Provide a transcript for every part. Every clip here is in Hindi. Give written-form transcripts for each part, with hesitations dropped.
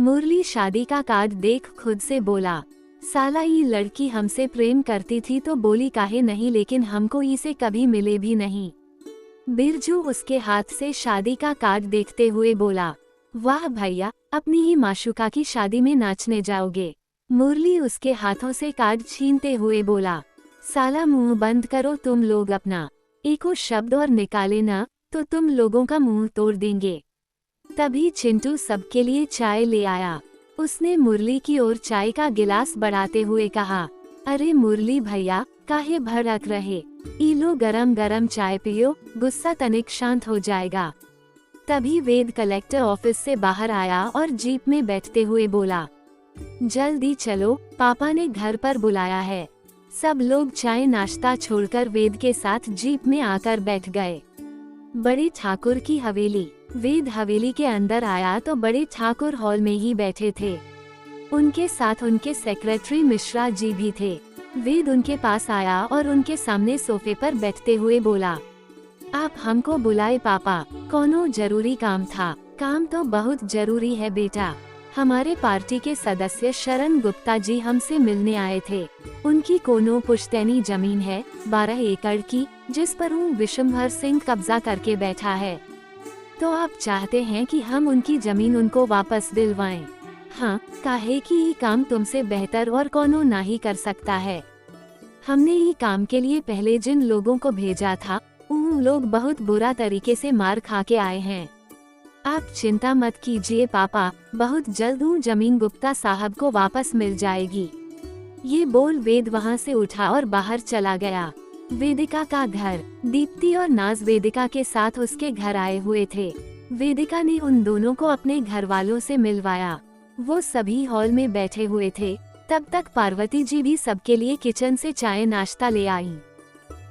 मुरली शादी का कार्ड देख खुद से बोला, साला ये लड़की हमसे प्रेम करती थी तो बोली काहे नहीं, लेकिन हमको इसे कभी मिले भी नहीं। बिरजू उसके हाथ से शादी का कार्ड देखते हुए बोला, वाह भैया, अपनी ही माशुका की शादी में नाचने जाओगे। मुरली उसके हाथों से कार्ड छीनते हुए बोला, साला मुंह बंद करो तुम लोग अपना, एको शब्द और निकाले ना तो तुम लोगों का मुंह तोड़ देंगे। तभी चिंटू सबके लिए चाय ले आया। उसने मुरली की ओर चाय का गिलास बढ़ाते हुए कहा, अरे मुरली भैया, काहे भड़क रहे, ई लो गरम गरम चाय पियो, गुस्सा तनिक शांत हो जाएगा। तभी वेद कलेक्टर ऑफिस से बाहर आया और जीप में बैठते हुए बोला, जल्दी चलो, पापा ने घर पर बुलाया है। सब लोग चाय नाश्ता छोड़कर वेद के साथ जीप में आकर बैठ गए। बड़े ठाकुर की हवेली। वेद हवेली के अंदर आया तो बड़े ठाकुर हॉल में ही बैठे थे। उनके साथ उनके सेक्रेटरी मिश्रा जी भी थे। वेद उनके पास आया और उनके सामने सोफे पर बैठते हुए बोला, आप हमको बुलाए पापा, कोनो जरूरी काम था? काम तो बहुत जरूरी है बेटा। हमारे पार्टी के सदस्य शरण गुप्ता जी हमसे मिलने आए थे। उनकी कोनो पुश्तैनी जमीन है 12 एकड़ की, जिस पर विशंभर सिंह कब्जा करके बैठा है। तो आप चाहते हैं कि हम उनकी जमीन उनको वापस दिलवाएं? हाँ, काहे कि ये काम तुमसे बेहतर और कोनो ना ही कर सकता है। हमने ये काम के लिए पहले जिन लोगों को भेजा था, उन लोग बहुत बुरा तरीके से मार खा के आए हैं। आप चिंता मत कीजिए पापा, बहुत जल्द जमीन गुप्ता साहब को वापस मिल जाएगी। ये बोल वेद वहाँ से उठा और बाहर चला गया। वेदिका का घर। दीप्ति और नाज वेदिका के साथ उसके घर आए हुए थे। वेदिका ने उन दोनों को अपने घर वालों से मिलवाया। वो सभी हॉल में बैठे हुए थे। तब तक पार्वती जी भी सबके लिए किचन से चाय नाश्ता ले आई।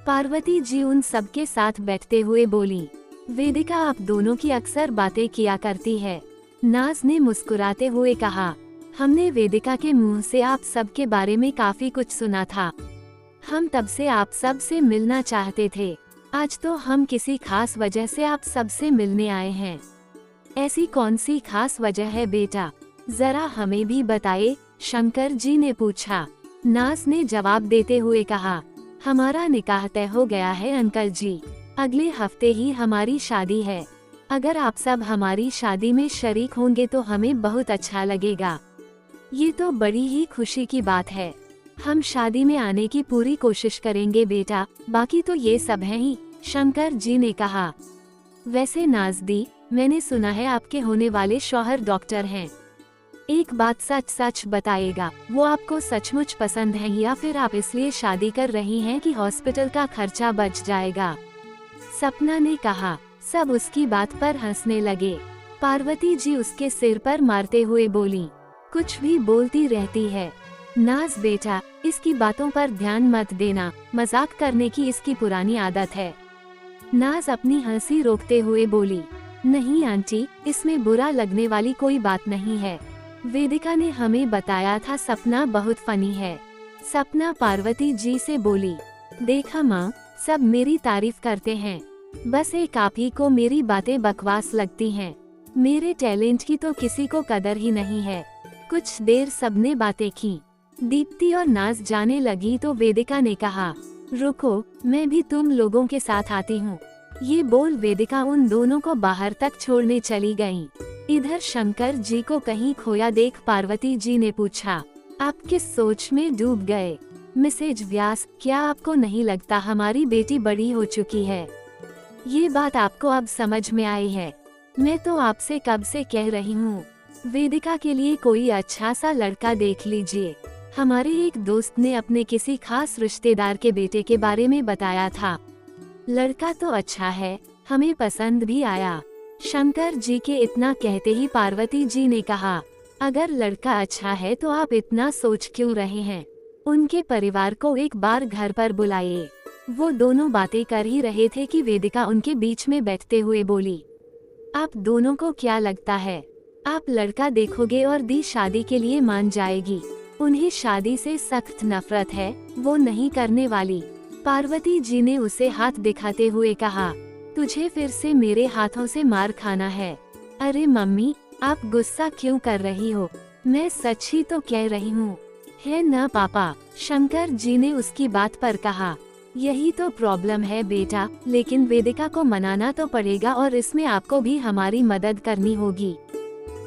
पार्वती जी उन सबके साथ बैठते हुए बोली, वेदिका आप दोनों की अक्सर बातें किया करती है। नाज ने मुस्कुराते हुए कहा, हमने वेदिका के मुंह से आप सबके बारे में काफी कुछ सुना था। हम तब से आप सब से मिलना चाहते थे। आज तो हम किसी खास वजह से आप सब से मिलने आए हैं। ऐसी कौन सी खास वजह है बेटा, जरा हमें भी बताइए, शंकर जी ने पूछा। नाज ने जवाब देते हुए कहा, हमारा निकाह तय हो गया है अंकल जी। अगले हफ्ते ही हमारी शादी है। अगर आप सब हमारी शादी में शरीक होंगे तो हमें बहुत अच्छा लगेगा। ये तो बड़ी ही खुशी की बात है। हम शादी में आने की पूरी कोशिश करेंगे बेटा, बाकी तो ये सब है ही, शंकर जी ने कहा। वैसे नाज़दी, मैंने सुना है आपके होने वाले शौहर डॉक्टर हैं। एक बात सच सच बताइएगा, वो आपको सचमुच पसंद है या फिर आप इसलिए शादी कर रही हैं कि हॉस्पिटल का खर्चा बच जाएगा? सपना ने कहा। सब उसकी बात पर हंसने लगे। पार्वती जी उसके सिर पर मारते हुए बोली, कुछ भी बोलती रहती है। नाज बेटा, इसकी बातों पर ध्यान मत देना, मजाक करने की इसकी पुरानी आदत है। नाज अपनी हंसी रोकते हुए बोली, नहीं आंटी, इसमें बुरा लगने वाली कोई बात नहीं है। वेदिका ने हमें बताया था सपना बहुत फनी है। सपना पार्वती जी से बोली, देखा माँ, सब मेरी तारीफ करते हैं, बस एक आप ही को मेरी बातें बकवास लगती हैं। मेरे टैलेंट की तो किसी को कदर ही नहीं है। कुछ देर सबने बातें की। दीप्ति और नाज जाने लगी तो वेदिका ने कहा, रुको, मैं भी तुम लोगों के साथ आती हूँ। ये बोल वेदिका उन दोनों को बाहर तक छोड़ने चली गयी। इधर शंकर जी को कहीं खोया देख पार्वती जी ने पूछा, आप किस सोच में डूब गए? मिसेज व्यास, क्या आपको नहीं लगता हमारी बेटी बड़ी हो चुकी है? ये बात आपको अब समझ में आई है? मैं तो आपसे कब से कह रही हूँ, वेदिका के लिए कोई अच्छा सा लड़का देख लीजिए। हमारे एक दोस्त ने अपने किसी खास रिश्तेदार के बेटे के बारे में बताया था। लड़का तो अच्छा है, हमें पसंद भी आया। शंकर जी के इतना कहते ही पार्वती जी ने कहा, अगर लड़का अच्छा है तो आप इतना सोच क्यों रहे हैं? उनके परिवार को एक बार घर पर बुलाइए। वो दोनों बातें कर ही रहे थे कि वेदिका उनके बीच में बैठते हुए बोली, आप दोनों को क्या लगता है, आप लड़का देखोगे और दी शादी के लिए मान जाएगी? उन्हें शादी से सख्त नफरत है, वो नहीं करने वाली। पार्वती जी ने उसे हाथ दिखाते हुए कहा, तुझे फिर से मेरे हाथों से मार खाना है। अरे मम्मी, आप गुस्सा क्यों कर रही हो? मैं सच ही तो कह रही हूँ। है ना पापा? शंकर जी ने उसकी बात पर कहा। यही तो प्रॉब्लम है बेटा, लेकिन वेदिका को मनाना तो पड़ेगा और इसमें आपको भी हमारी मदद करनी होगी।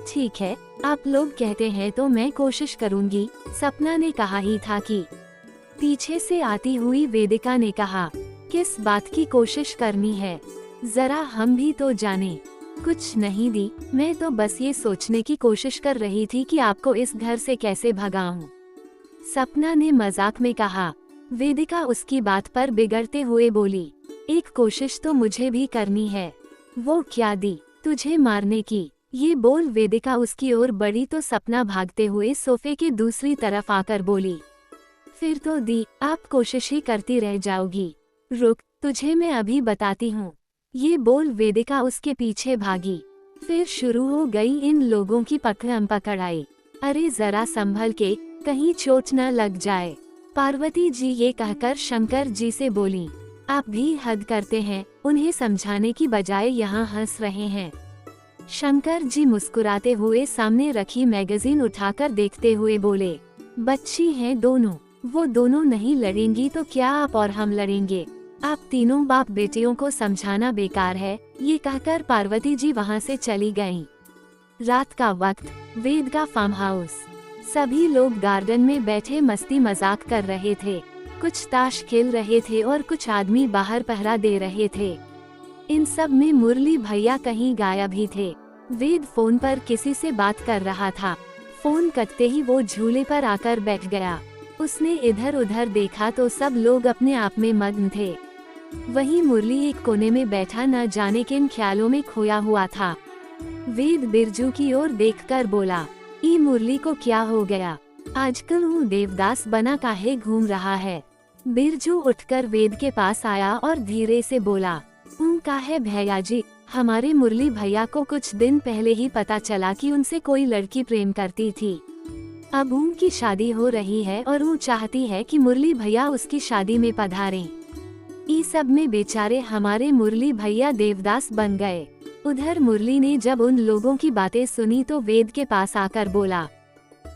ठीक है, आप लोग कहते हैं तो मैं कोशिश करूंगी, सपना ने कहा ही था कि। पीछे से आती हुई वेदिका ने कहा, किस बात की कोशिश करनी है? जरा हम भी तो जाने। कुछ नहीं दी, मैं तो बस ये सोचने की कोशिश कर रही थी कि आपको इस घर से कैसे भगाऊं। सपना ने मजाक में कहा। वेदिका उसकी बात पर बिगड़ते हुए बोली, एक कोशिश तो मुझे भी करनी है। वो क्या दी? तुझे मारने की? ये बोल वेदिका उसकी ओर बढ़ी तो सपना भागते हुए सोफे के दूसरी तरफ आकर बोली, फिर तो दी, आप कोशिश ही करती रह जाओगी। रुक, तुझे मैं अभी बताती हूँ। ये बोल वेदिका उसके पीछे भागी। फिर शुरू हो गई इन लोगों की पकड़म पकड़ाई। अरे जरा संभल के, कहीं चोट न लग जाए। पार्वती जी ये कहकर शंकर जी से बोली, आप भी हद करते हैं, उन्हें समझाने की बजाय यहाँ हंस रहे हैं। शंकर जी मुस्कुराते हुए सामने रखी मैगजीन उठाकर देखते हुए बोले, बच्ची हैं दोनों, वो दोनों नहीं लड़ेंगी तो क्या आप और हम लड़ेंगे? आप तीनों बाप बेटियों को समझाना बेकार है। ये कहकर पार्वती जी वहाँ से चली गईं। रात का वक्त, वेद का फार्म हाउस। सभी लोग गार्डन में बैठे मस्ती मजाक कर रहे थे। कुछ ताश खेल रहे थे और कुछ आदमी बाहर पहरा दे रहे थे। इन सब में मुरली भैया कहीं गायब ही थे। वेद फोन पर किसी से बात कर रहा था। फोन कटते ही वो झूले पर आकर बैठ गया। उसने इधर उधर देखा तो सब लोग अपने आप में मग्न थे। वहीं मुरली एक कोने में बैठा न जाने किन ख्यालों में खोया हुआ था। वेद बिरजू की ओर देखकर बोला, ई मुरली को क्या हो गया? आजकल वो देवदास बना काहे घूम रहा है? बिरजू उठकर वेद के पास आया और धीरे से बोला, का है भैया जी, हमारे मुरली भैया को कुछ दिन पहले ही पता चला कि उनसे कोई लड़की प्रेम करती थी। अब उनकी शादी हो रही है और वो चाहती है कि मुरली भैया उसकी शादी में पधारें। इस सब में बेचारे हमारे मुरली भैया देवदास बन गए। उधर मुरली ने जब उन लोगों की बातें सुनी तो वेद के पास आकर बोला,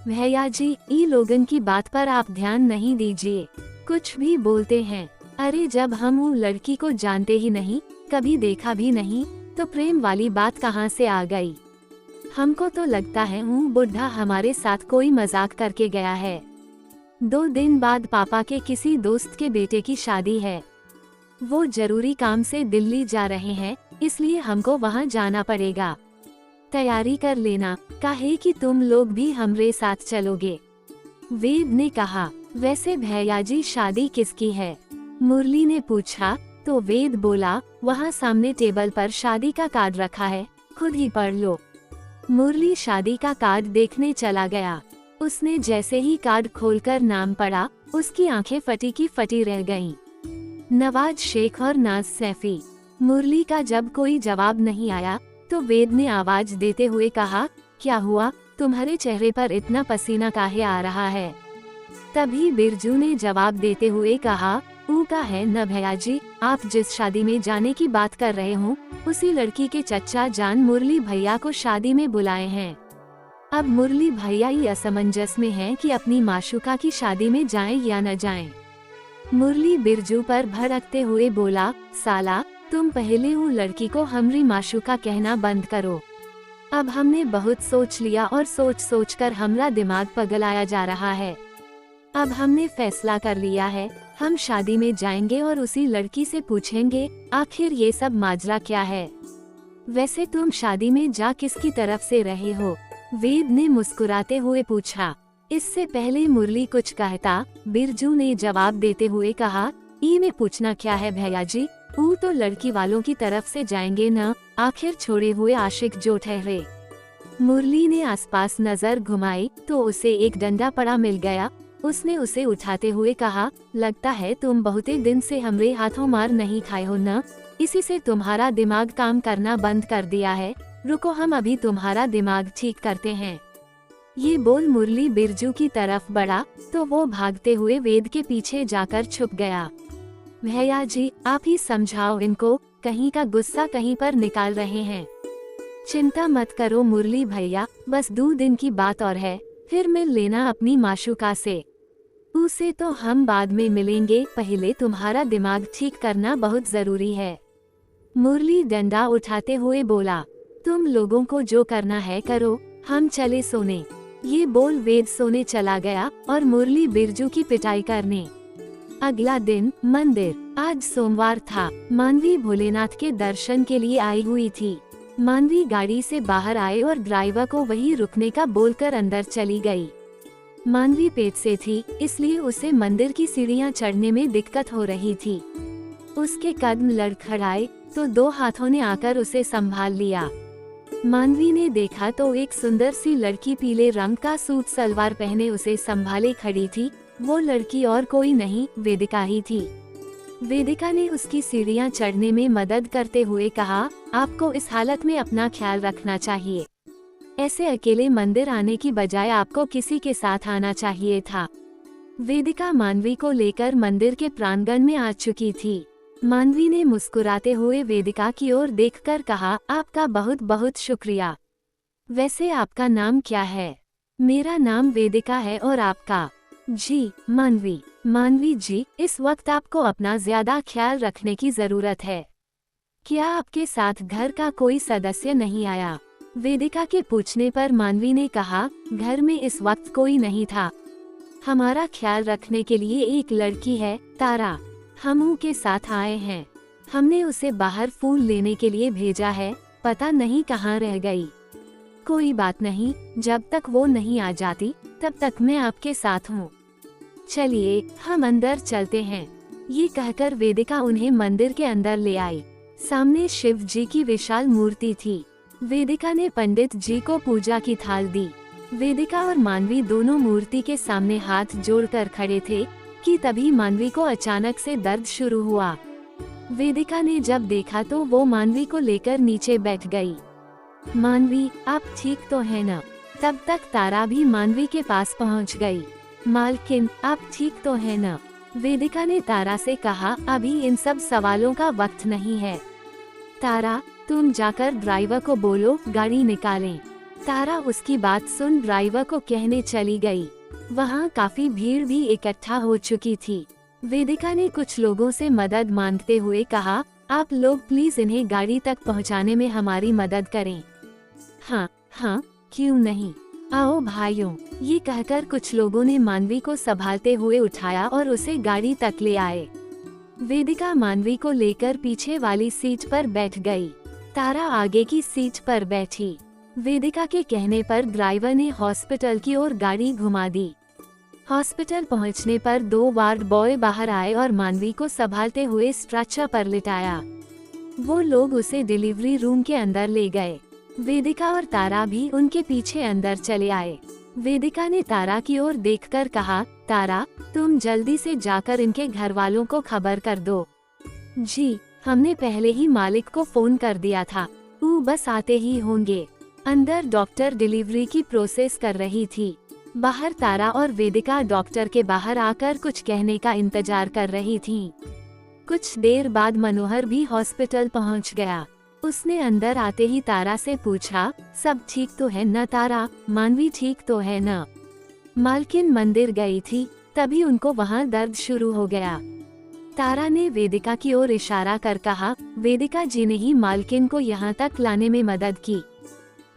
भैया जी, ई लोगन की बात पर आप ध्यान नहीं दीजिए, कुछ भी बोलते हैं। अरे जब हम वो लड़की को जानते ही नहीं, कभी देखा भी नहीं, तो प्रेम वाली बात कहाँ से आ गई? हमको तो लगता है वो बुढ़ा हमारे साथ कोई मजाक करके गया है। 2 दिन बाद पापा के किसी दोस्त के बेटे की शादी है। वो जरूरी काम से दिल्ली जा रहे हैं, इसलिए हमको वहाँ जाना पड़ेगा। तैयारी कर लेना, काहे कि तुम लोग भी हमरे साथ चलोगे। वेद ने कहा, वैसे भैया जी शादी किसकी है? मुरली ने पूछा तो वेद बोला, वहाँ सामने टेबल पर शादी का कार्ड रखा है, खुद ही पढ़ लो। मुरली शादी का कार्ड देखने चला गया। उसने जैसे ही कार्ड खोलकर नाम पढ़ा, उसकी आंखें फटी की फटी रह गईं। नवाज शेख और नाज सैफी। मुरली का जब कोई जवाब नहीं आया तो वेद ने आवाज देते हुए कहा, क्या हुआ, तुम्हारे चेहरे पर इतना पसीना काहे आ रहा है? तभी बिरजू ने जवाब देते हुए कहा, का है न भैया जी, आप जिस शादी में जाने की बात कर रहे हो, उसी लड़की के चच्चा जान मुरली भैया को शादी में बुलाए हैं। अब मुरली भैया ही असमंजस में हैं कि अपनी माशुका की शादी में जाएं या न जाएं। मुरली बिरजू पर भड़कते हुए बोला, साला, तुम पहले वो लड़की को हमरी माशुका कहना बंद करो। अब हमने बहुत सोच लिया और सोच सोच कर हमारा दिमाग पगलाया जा रहा है। अब हमने फैसला कर लिया है, हम शादी में जाएंगे और उसी लड़की से पूछेंगे, आखिर ये सब माजरा क्या है? वैसे तुम शादी में जा किसकी तरफ से रहे हो? वेद ने मुस्कुराते हुए पूछा। इससे पहले मुरली कुछ कहता, बिरजू ने जवाब देते हुए कहा, ई में पूछना क्या है भैया जी, वो तो लड़की वालों की तरफ से जाएंगे न, आखिर छोड़े हुए आशिक जो ठहरे। मुरली ने आसपास नजर घुमाई तो उसे एक डंडा पड़ा मिल गया। उसने उसे उठाते हुए कहा, लगता है तुम बहुते दिन से हमरे हाथों मार नहीं खाए हो न, इसी से तुम्हारा दिमाग काम करना बंद कर दिया है। रुको, हम अभी तुम्हारा दिमाग ठीक करते हैं। ये बोल मुरली बिरजू की तरफ बढ़ा तो वो भागते हुए वेद के पीछे जाकर छुप गया। भैया जी, आप ही समझाओ इनको, कहीं का गुस्सा कहीं पर निकाल रहे हैं। चिंता मत करो मुरली भैया, बस 2 दिन की बात और है, फिर मिल लेना अपनी माशूका से। उसे तो हम बाद में मिलेंगे, पहले तुम्हारा दिमाग ठीक करना बहुत जरूरी है। मुरली डंडा उठाते हुए बोला, तुम लोगों को जो करना है करो, हम चले सोने। ये बोल वेद सोने चला गया और मुरली बिरजू की पिटाई करने। अगला दिन मंदिर। आज सोमवार था। मानवी भोलेनाथ के दर्शन के लिए आई हुई थी। मानवी गाड़ी से बाहर आए और ड्राइवर को वहीं रुकने का बोलकर अंदर चली गई। मानवी पेट से थी, इसलिए उसे मंदिर की सीढ़ियां चढ़ने में दिक्कत हो रही थी। उसके कदम लड़खड़ाए तो 2 हाथों ने आकर उसे संभाल लिया। मानवी ने देखा तो एक सुंदर सी लड़की पीले रंग का सूट सलवार पहने उसे संभाले खड़ी थी। वो लड़की और कोई नहीं, वेदिका ही थी। वेदिका ने उसकी सीढ़ियां चढ़ने में मदद करते हुए कहा, आपको इस हालत में अपना ख्याल रखना चाहिए। ऐसे अकेले मंदिर आने की बजाय आपको किसी के साथ आना चाहिए था। वेदिका मानवी को लेकर मंदिर के प्रांगण में आ चुकी थी। मानवी ने मुस्कुराते हुए वेदिका की ओर देखकर कहा, आपका बहुत बहुत शुक्रिया। वैसे आपका नाम क्या है? मेरा नाम वेदिका है, और आपका? जी, मानवी। मानवी जी, इस वक्त आपको अपना ज्यादा ख्याल रखने की जरूरत है। क्या आपके साथ घर का कोई सदस्य नहीं आया? वेदिका के पूछने पर मानवी ने कहा, घर में इस वक्त कोई नहीं था। हमारा ख्याल रखने के लिए एक लड़की है, तारा। हम उनके साथ आए हैं। हमने उसे बाहर फूल लेने के लिए भेजा है, पता नहीं कहाँ रह गई। कोई बात नहीं, जब तक वो नहीं आ जाती तब तक मैं आपके साथ हूँ। चलिए हम अंदर चलते हैं। ये कहकर वेदिका उन्हें मंदिर के अंदर ले आई। सामने शिव जी की विशाल मूर्ति थी। वेदिका ने पंडित जी को पूजा की थाल दी। वेदिका और मानवी दोनों मूर्ति के सामने हाथ जोड़कर खड़े थे कि तभी मानवी को अचानक से दर्द शुरू हुआ। वेदिका ने जब देखा तो वो मानवी को लेकर नीचे बैठ गई। मानवी, आप ठीक तो है ना? तब तक तारा भी मानवी के पास पहुंच गई। मालकिन, आप ठीक तो है ना? वेदिका ने तारा से कहा, अभी इन सब सवालों का वक्त नहीं है। तारा, तुम जाकर ड्राइवर को बोलो गाड़ी निकालें। तारा उसकी बात सुन ड्राइवर को कहने चली गई। वहाँ काफी भीड़ भी इकट्ठा हो चुकी थी। वेदिका ने कुछ लोगों से मदद मांगते हुए कहा, आप लोग प्लीज इन्हें गाड़ी तक पहुँचाने में हमारी मदद करें। हाँ हाँ, क्यों नहीं, आओ भाइयों। ये कहकर कुछ लोगों ने मानवी को संभालते हुए उठाया और उसे गाड़ी तक ले आए। वेदिका मानवी को लेकर पीछे वाली सीट पर बैठ गई। तारा आगे की सीट पर बैठी। वेदिका के कहने पर ड्राइवर ने हॉस्पिटल की ओर गाड़ी घुमा दी। हॉस्पिटल पहुंचने पर 2 वार्ड बॉय बाहर आए और मानवी को संभालते हुए स्ट्रेचर पर लिटाया। वो लोग उसे डिलीवरी रूम के अंदर ले गए। वेदिका और तारा भी उनके पीछे अंदर चले आए। वेदिका ने तारा की ओर देखकर कहा, तारा, तुम जल्दी से जाकर इनके घर वालों को खबर कर दो। जी, हमने पहले ही मालिक को फोन कर दिया था, वो बस आते ही होंगे। अंदर डॉक्टर डिलीवरी की प्रोसेस कर रही थी। बाहर तारा और वेदिका डॉक्टर के बाहर आकर कुछ कहने का इंतजार कर रही थीं। कुछ देर बाद मनोहर भी हॉस्पिटल पहुंच गया। उसने अंदर आते ही तारा से पूछा, सब ठीक तो है न तारा? मानवी ठीक तो है न? मालकिन मंदिर गई थी, तभी उनको वहाँ दर्द शुरू हो गया। तारा ने वेदिका की ओर इशारा कर कहा, वेदिका जी ने ही मालकिन को यहाँ तक लाने में मदद की।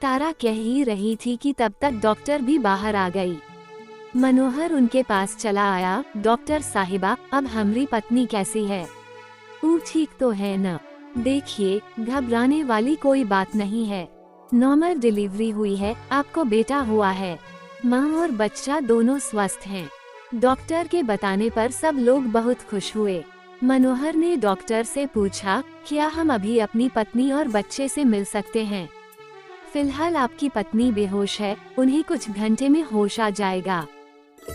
तारा कह ही रही थी कि तब तक डॉक्टर भी बाहर आ गई। मनोहर उनके पास चला आया, डॉक्टर साहिबा, अब हमारी पत्नी कैसी है? वो ठीक तो है न? देखिए, घबराने वाली कोई बात नहीं है। नॉर्मल डिलीवरी हुई है, आपको बेटा हुआ है। माँ और बच्चा दोनों स्वस्थ हैं। डॉक्टर के बताने पर सब लोग बहुत खुश हुए। मनोहर ने डॉक्टर से पूछा, क्या हम अभी अपनी पत्नी और बच्चे से मिल सकते हैं? फिलहाल आपकी पत्नी बेहोश है, उन्हें कुछ घंटे में होश आ जाएगा।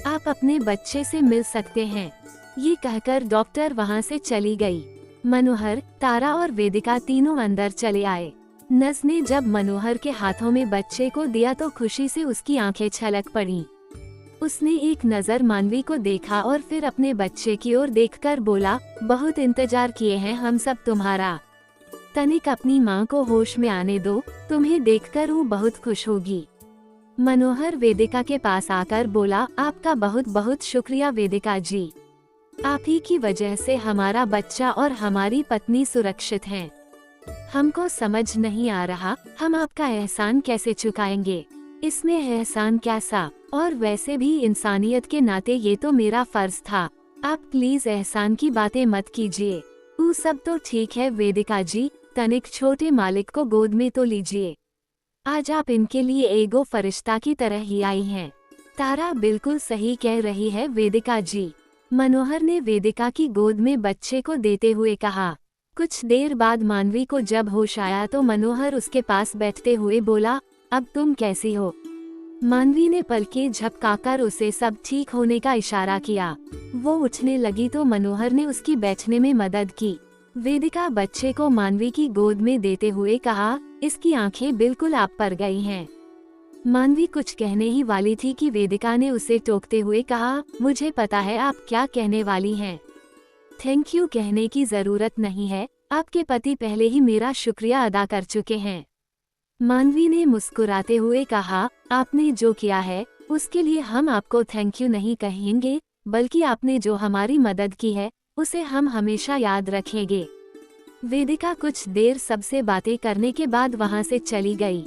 आप अपने बच्चे से मिल सकते हैं। ये कहकर डॉक्टर वहाँ से चली गई। मनोहर, तारा और वेदिका तीनों अंदर चले आए। नर्स ने जब मनोहर के हाथों में बच्चे को दिया तो खुशी से उसकी आंखें छलक पड़ी। उसने एक नजर मानवी को देखा और फिर अपने बच्चे की ओर देखकर बोला, बहुत इंतजार किए हैं हम सब तुम्हारा। तनिक अपनी माँ को होश में आने दो, तुम्हें देखकर वो बहुत खुश होगी। मनोहर वेदिका के पास आकर बोला, आपका बहुत बहुत शुक्रिया वेदिका जी। आप ही की वजह से हमारा बच्चा और हमारी पत्नी सुरक्षित हैं। हमको समझ नहीं आ रहा हम आपका एहसान कैसे चुकाएंगे। इसमें एहसान कैसा, और वैसे भी इंसानियत के नाते ये तो मेरा फर्ज था। आप प्लीज एहसान की बातें मत कीजिए। वो सब तो ठीक है वेदिका जी, तनिक छोटे मालिक को गोद में तो लीजिए। आज आप इनके लिए एगो फरिश्ता की तरह ही आई हैं। तारा बिल्कुल सही कह रही है वेदिका जी। मनोहर ने वेदिका की गोद में बच्चे को देते हुए कहा। कुछ देर बाद मानवी को जब होश आया तो मनोहर उसके पास बैठते हुए बोला, अब तुम कैसी हो। मानवी ने पलकें झपकाकर उसे सब ठीक होने का इशारा किया। वो उठने लगी तो मनोहर ने उसकी बैठने में मदद की। वेदिका बच्चे को मानवी की गोद में देते हुए कहा, इसकी आंखें बिल्कुल आप पर गई हैं। मानवी कुछ कहने ही वाली थी कि वेदिका ने उसे टोकते हुए कहा, मुझे पता है आप क्या कहने वाली हैं। थैंक यू कहने की जरूरत नहीं है, आपके पति पहले ही मेरा शुक्रिया अदा कर चुके हैं। मानवी ने मुस्कुराते हुए कहा, आपने जो किया है उसके लिए हम आपको थैंक यू नहीं कहेंगे, बल्कि आपने जो हमारी मदद की है उसे हम हमेशा याद रखेंगे। वेदिका कुछ देर सबसे बातें करने के बाद वहां से चली गई।